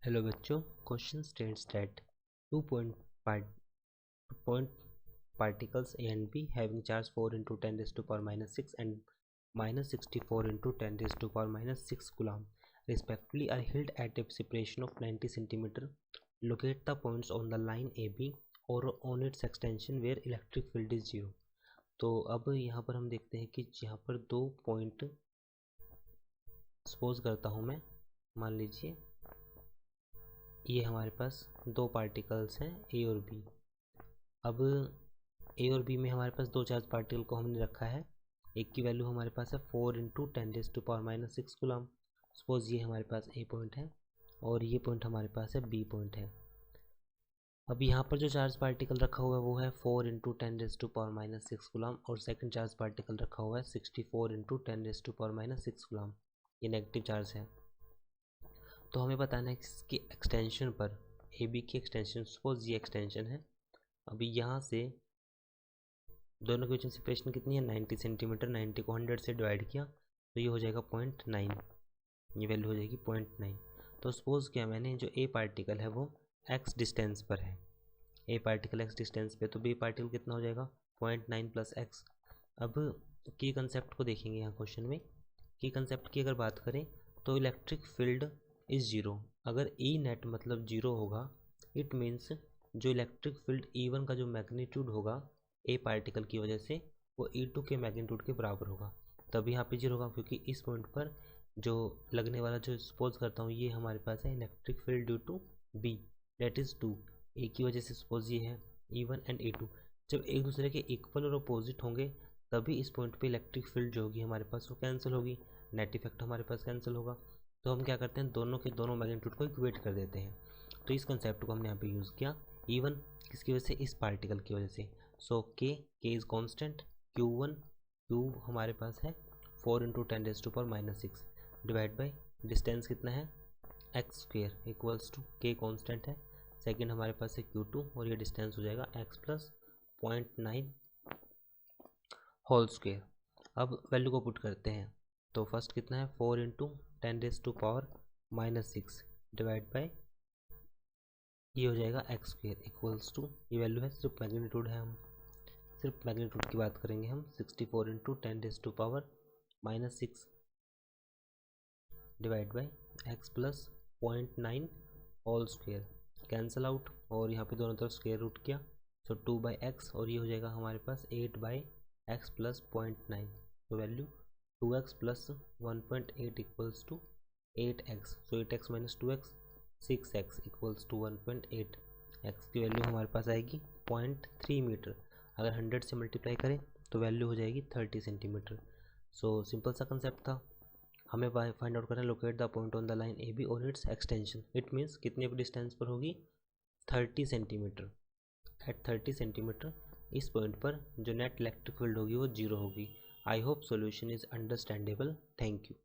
Hello बच्चों, question states that two point particles A and B having charge 4 into 10 raised to power minus 6 and minus 64 into 10 raised to power minus 6 coulomb respectively are held at a separation of 90 centimeter. Locate the points on the line AB or on its extension where electric field is 0. तो अब यहाँ पर हम देखते हैं कि यहाँ पर दो पॉइंट सपोज करता हूँ मैं, मान लीजिए ये हमारे पास दो पार्टिकल्स हैं ए और बी। अब ए और बी में हमारे पास दो चार्ज पार्टिकल को हमने रखा है। एक की वैल्यू हमारे पास है 4 into 10 raise to power minus 6 coulomb. Suppose ये हमारे पास ए पॉइंट है और ये पॉइंट हमारे पास है बी पॉइंट है। अब यहाँ पर जो चार्ज पार्टिकल रखा हुआ है वो है 4 into 10 raise to power minus 6 coulomb और सेकंड चार्ज पार्टिकल रखा हुआ है 64 into 10 raise to power minus 6 coulomb. ये नेगेटिव चार्ज है। तो हमें बताना है कि इसकी एक्सटेंशन पर ए बी की एक्सटेंशन, सपोज ये एक्सटेंशन है। अभी यहाँ से दोनों के बीच में सेपरेशन कितनी है 90 सेंटीमीटर। 90 को 100 से डिवाइड किया तो ये हो जाएगा 0.9, ये वैल्यू हो जाएगी 0.9। तो सपोज क्या मैंने जो ए पार्टिकल है वो एक्स डिस्टेंस पर है, ए पार्टिकल एक्स डिस्टेंस पे, तो बी पार्टिकल कितना हो जाएगा 0.9 प्लस एक्स। अब की कंसेप्ट को देखेंगे यहाँ क्वेश्चन में। की कंसेप्ट की अगर बात करें तो इलेक्ट्रिक फील्ड इज़ जीरो। अगर ई नेट मतलब जीरो होगा, इट मीन्स जो इलेक्ट्रिक फील्ड E1 का जो मैग्नीट्यूड होगा ए पार्टिकल की वजह से वो E2 के मैग्नीट्यूड के बराबर होगा। तब यहाँ पे जीरो होगा क्योंकि इस पॉइंट पर जो लगने वाला, जो सपोज करता हूँ ये हमारे पास है electric field due to B, that is 2। A की वजह से सपोज ये है E1 एंड E2। जब एक दूसरे के इक्वल और अपोजिट होंगे तभी इस पॉइंट पे इलेक्ट्रिक फील्ड जो होगी हमारे पास वो कैंसिल होगी, नेट इफेक्ट हमारे पास कैंसिल होगा। तो हम क्या करते हैं, दोनों के दोनों मैग्नीट्यूड को इक्वेट कर देते हैं। तो इस कंसेप्ट को हमने यहाँ पे यूज़ किया। E1 किसकी वजह से, इस पार्टिकल की वजह से। सो के इज़ कॉन्स्टेंट, क्यू हमारे पास है 4 into 10 raise to power minus 6 divide by distance कितना है x square equals to k constant है। सेकेंड हमारे पास है Q2 और ये डिस्टेंस हो जाएगा एक्स प्लस 0.9 होल स्क्वेयर। अब वैल्यू को पुट करते हैं तो फर्स्ट कितना है 4 into 10 raise to power minus 6 divide by ये हो जाएगा एक्स स्क्वेयर इक्वल्स टू, ये वैल्यू है, सिर्फ मैग्नीट्यूड है, हम सिर्फ मैग्नीट्यूड की बात करेंगे हम। 64 into 10 raise to power minus 6 divide by x plus 0.9 whole square, cancel out और यहाँ पे दोनों तरफ स्क्वेयर रूट किया। सो 2 बाई एक्स और ये हो जाएगा हमारे पास 8 बाई एक्स प्लस 0.9। तो value 2x plus 1.8 equals to 8x। So 8x minus 2x 6x equals to 1.8। x की वैल्यू हमारे पास आएगी 0.3 मीटर। अगर 100 से मल्टीप्लाई करें तो वैल्यू हो जाएगी 30 सेंटीमीटर। सो सिंपल सा कंसेप्ट था। हमें फाइंड आउट करना है locate the point on the line A B और इट्स एक्सटेंशन। इट मीन्स कितने डिस्टेंस पर होगी 30 सेंटीमीटर। एट 30 सेंटीमीटर इस पॉइंट पर जो नेट इलेक्ट्रिक फील्ड होगी वो जीरो होगी। I hope solution is understandable. Thank you.